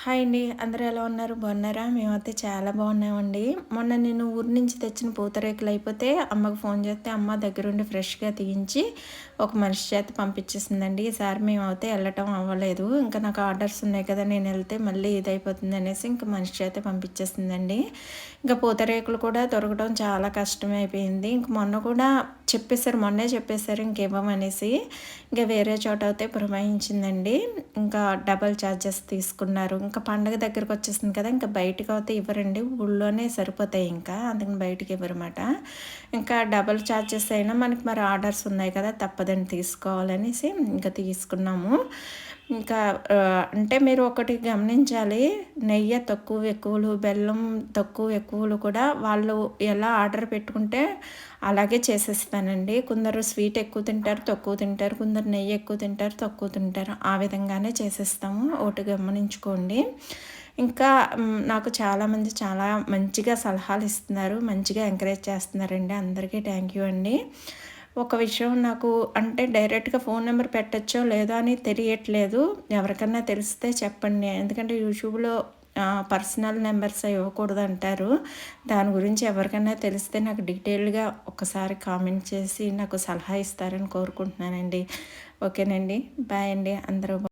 Hi అండి. అందరూ ఎలా ఉన్నారు? బాగున్నారా? మేమైతే చాలా బాగున్నామండి. మొన్న నేను ఊరు నుంచి తెచ్చిన పూతరేకులు అయిపోతే అమ్మకి ఫోన్ చేస్తే అమ్మ దగ్గరుండి ఫ్రెష్‌గా తీయించి ఒక మనిషి చేత పంపించేసిందండి. ఈసారి మేమైతే ఎళ్ళటం అవ్వలేదు. ఇంకా నాకు ఆర్డర్స్ ఉన్నాయి కదా! నేనెళ్తే మళ్ళీ ఇదైపోతుందనేసి ఇంక మనిషి చేతే పంపించేసిందండి. ఇంకా పూతరేకులు కూడా దొరకడం చాలా కష్టమైపోయింది. ఇంక మొన్న కూడా చెప్పేసారు. మొన్నే చెప్పేసారు ఇంకివ్వమనేసి. ఇంక వేరే చోటయితే పురమాయించిందండి. ఇంకా డబల్ చార్జెస్ తీసుకున్నారు. ఇంకా పండగ దగ్గరకొచ్చేసింది కదా! ఇంకా బయటకైతే ఇవ్వరండి. ఊళ్ళోనే సరిపోతాయి ఇంకా. అందుకని బయటికివ్వరమాట. ఇంకా డబల్ చార్జెస్ అయినా మనకి మరి ఆర్డర్స్ ఉన్నాయి కదా! తప్పదని తీసుకోవాలనేసి ఇంకా తీసుకున్నాము. ఇంకా అంటే మీరు ఒకటి గమనించాలి. నెయ్యి తక్కువ ఎక్కువలు, బెల్లం తక్కువ ఎక్కువలు కూడా వాళ్ళు ఎలా ఆర్డర్ పెట్టుకుంటే అలాగే చేసేస్తానండి. కొందరు స్వీట్ ఎక్కువ తింటారు, తక్కువ తింటారు. కొందరు నెయ్యి ఎక్కువ తింటారు, తక్కువ తింటారు. ఆ విధంగానే చేసేస్తాము. ఒకటి గమనించుకోండి. ఇంకా నాకు చాలామంది చాలా మంచిగా సలహాలు ఇస్తున్నారు. మంచిగా ఎంకరేజ్ చేస్తున్నారండి. అందరికీ థ్యాంక్ యూ అండి. ఒక విషయం నాకు అంటే డైరెక్ట్‌గా ఫోన్ నంబర్ పెట్టచ్చో లేదో అని తెలియట్లేదు. ఎవరికన్నా తెలిస్తే చెప్పండి. ఎందుకంటే యూట్యూబ్‌లో పర్సనల్ నంబర్స్ ఇవ్వకూడదంటారు. దాని గురించి ఎవరికన్నా తెలిస్తే నాకు డీటెయిల్డ్‌గా ఒకసారి కామెంట్ చేసి నాకు సలహా ఇస్తారని కోరుకుంటున్నానండి. ఓకేనండి. బాయ్ అండి. అందరూ